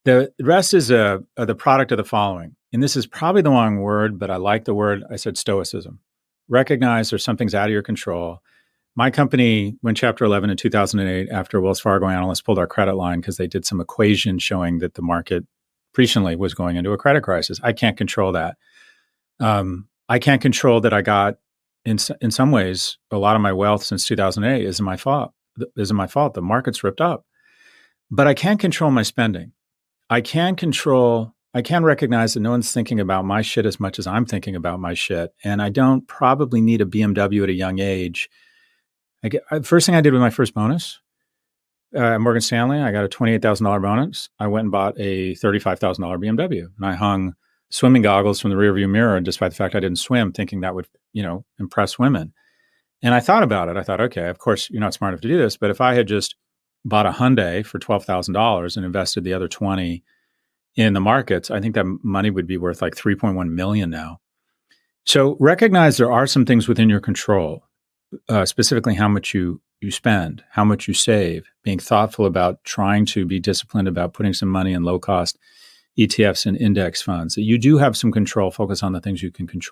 The rest is the product of the following. And this is probably the wrong word, but I like the word. I said Stoicism. Recognize there's something's out of your control. My company went Chapter 11 in 2008 after Wells Fargo analysts pulled our credit line because they did some equation showing that the market presciently was going into a credit crisis. I can't control that. I can't control that I got, in some ways, a lot of my wealth since 2008 isn't my fault. The market's ripped up. But I can control my spending. I can recognize that no one's thinking about my shit as much as I'm thinking about my shit. And I don't probably need a BMW at a young age. First thing I did with my first bonus at Morgan Stanley, I got a $28,000 bonus. I went and bought a $35,000 BMW. And I hung swimming goggles from the rearview mirror, despite the fact I didn't swim, thinking that would, impress women. And I thought about it. I thought, okay, of course, you're not smart enough to do this. But if I had just bought a Hyundai for $12,000 and invested the other 20 in the markets, I think that money would be worth like 3.1 million now. So recognize there are some things within your control, specifically how much you spend, how much you save, being thoughtful about trying to be disciplined about putting some money in low cost ETFs and index funds. That you do have some control, focus on the things you can control.